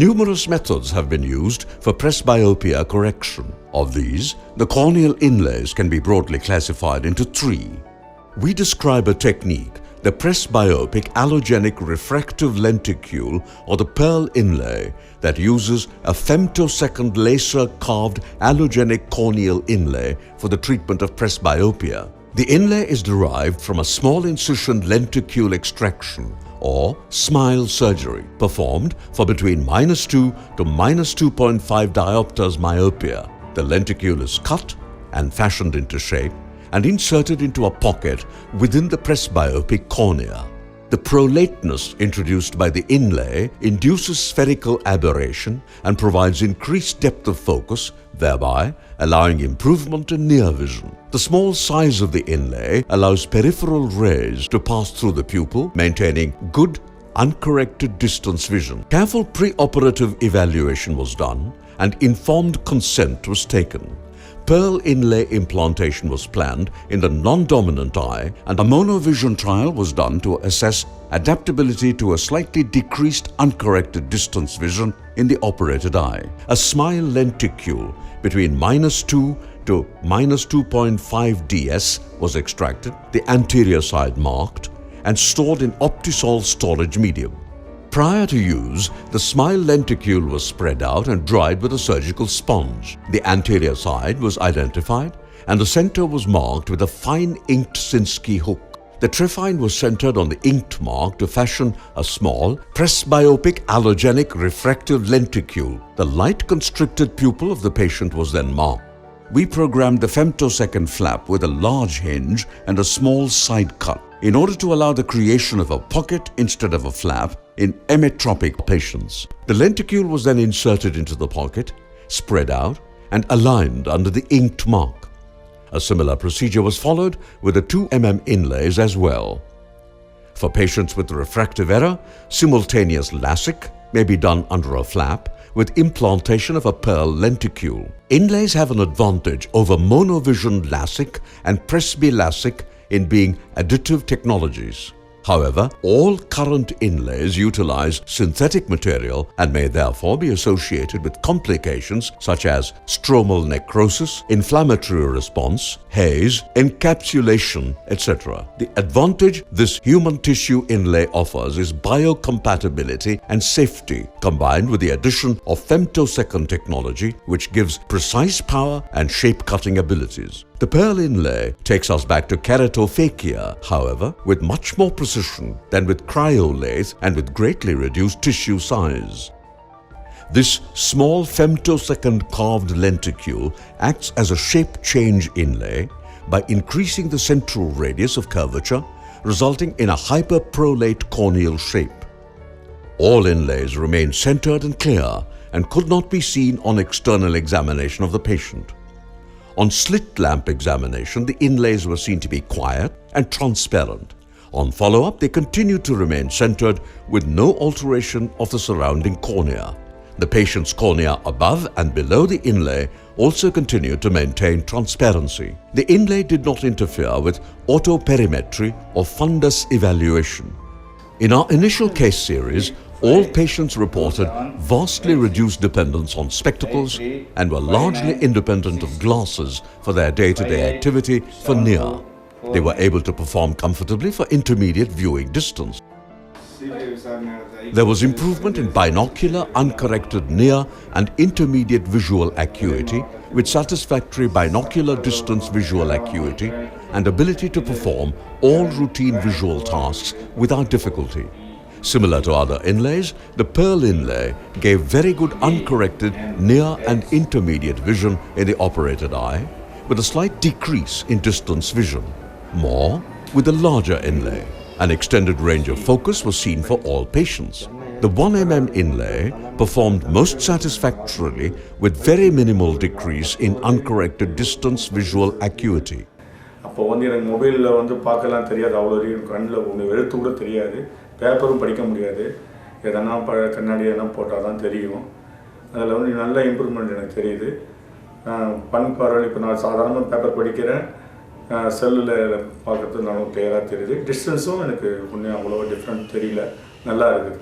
Numerous methods have been used for presbyopia correction. Of these, the corneal inlays can be broadly classified into three. We describe a technique, the presbyopic allogenic refractive lenticule or the Pearl inlay, that uses a femtosecond laser-carved allogenic corneal inlay for the treatment of presbyopia. The inlay is derived from a small incision lenticule extraction or SMILE surgery performed for between -2 to -2.5 diopters myopia. The lenticule is cut and fashioned into shape and inserted into a pocket within the presbyopic cornea. The prolateness introduced by the inlay induces spherical aberration and provides increased depth of focus, thereby allowing improvement in near vision. The small size of the inlay allows peripheral rays to pass through the pupil, maintaining good, uncorrected distance vision. Careful pre-operative evaluation was done and informed consent was taken. Pearl inlay implantation was planned in the non-dominant eye, and a monovision trial was done to assess adaptability to a slightly decreased uncorrected distance vision in the operated eye. A SMILE lenticule between -2 to -2.5 ds was extracted, the anterior side marked, and stored in Optisol storage medium. Prior to use, the SMILE lenticule was spread out and dried with a surgical sponge. The anterior side was identified and the center was marked with a fine inked Sinskey hook. The trephine was centered on the inked mark to fashion a small presbyopic allogenic refractive lenticule. The light-constricted pupil of the patient was then marked. We programmed the femtosecond flap with a large hinge and a small side cut in order to allow the creation of a pocket instead of a flap in emmetropic patients. The lenticule was then inserted into the pocket, spread out, and aligned under the inked mark. A similar procedure was followed with the 2 mm inlays as well. For patients with refractive error, simultaneous LASIK may be done under a flap with implantation of a Pearl lenticule. Inlays have an advantage over monovision LASIK and presby-LASIK in being additive technologies. However, all current inlays utilize synthetic material and may therefore be associated with complications such as stromal necrosis, inflammatory response, haze, encapsulation, etc. The advantage this human tissue inlay offers is biocompatibility and safety, combined with the addition of femtosecond technology, which gives precise power and shape-cutting abilities. The Pearl inlay takes us back to keratophakia, however, with much more precision than with cryolathe and with greatly reduced tissue size. This small femtosecond carved lenticule acts as a shape change inlay by increasing the central radius of curvature, resulting in a hyperprolate corneal shape. All inlays remain centered and clear and could not be seen on external examination of the patient. On slit lamp examination, the inlays were seen to be quiet and transparent. On follow-up, they continued to remain centered with no alteration of the surrounding cornea. The patient's cornea above and below the inlay also continued to maintain transparency. The inlay did not interfere with autoperimetry or fundus evaluation. In our initial case series, all patients reported vastly reduced dependence on spectacles and were largely independent of glasses for their day-to-day activity for near. They were able to perform comfortably for intermediate viewing distance. There was improvement in binocular, uncorrected near and intermediate visual acuity with satisfactory binocular distance visual acuity and ability to perform all routine visual tasks without difficulty. Similar to other inlays, the Pearl inlay gave very good uncorrected near and intermediate vision in the operated eye, with a slight decrease in distance vision. More with the larger inlay. An extended range of focus was seen for all patients. The 1 mm inlay performed most satisfactorily with very minimal decrease in uncorrected distance visual acuity. அப்போ எனக்கு மொபைலில் பார்க்கலாம் தெரியாது, அவ்வளோ கண்ணில் ஒன்று வெறுத்து கூட தெரியாது, பேப்பரும் படிக்க முடியாது, எதனா கண்ணாடி எதனா போட்டால் தான் தெரியும். அதில் நல்ல இம்ப்ரூவ்மெண்ட் எனக்கு தெரியுது. பண் பார்வையில் இப்போ நான் சாதாரணமாக பேப்பர் படிக்கிறேன், செல்லில் பார்க்குறது நல்லா கிளியராக தெரியுது. டிஸ்டன்ஸும் எனக்கு ஒன்றும் அவ்வளோ டிஃப்ரெண்ட் தெரியல, நல்லா இருக்குது.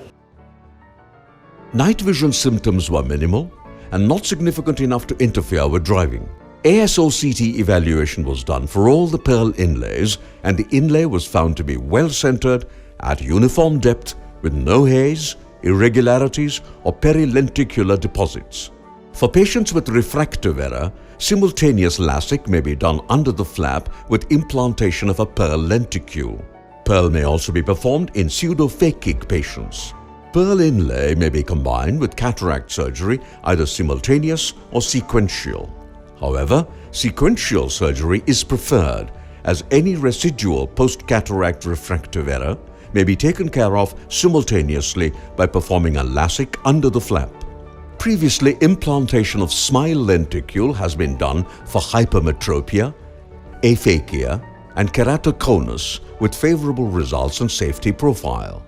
Night vision symptoms were minimal and not significant enough to interfere with driving. ASOCT evaluation was done for all the pearl inlays, and the inlay was found to be well centered at uniform depth with no haze, irregularities or perilenticular deposits. For patients with refractive error, simultaneous LASIK may be done under the flap with implantation of a pearl lenticule. Pearl may also be performed in pseudophakic patients. Pearl inlay may be combined with cataract surgery, either simultaneous or sequential. However, sequential surgery is preferred, as any residual post-cataract refractive error may be taken care of simultaneously by performing a LASIK under the flap. Previously, implantation of SMILE lenticule has been done for hypermetropia, aphakia and keratoconus with favorable results and safety profile.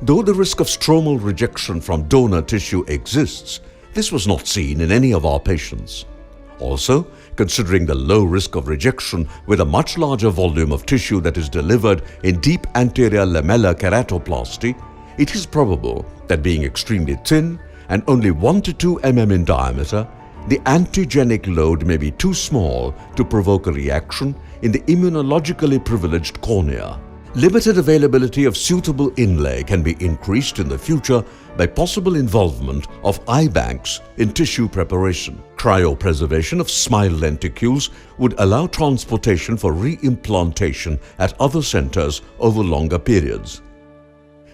Though the risk of stromal rejection from donor tissue exists, this was not seen in any of our patients. Also, considering the low risk of rejection with a much larger volume of tissue that is delivered in deep anterior lamellar keratoplasty, it is probable that being extremely thin and only 1 to 2 mm in diameter, the antigenic load may be too small to provoke a reaction in the immunologically privileged cornea. Limited availability of suitable inlay can be increased in the future by possible involvement of eye banks in tissue preparation. Cryopreservation of SMILE lenticules would allow transportation for reimplantation at other centers over longer periods.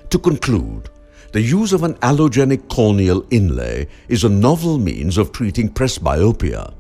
To conclude, the use of an allogenic corneal inlay is a novel means of treating presbyopia.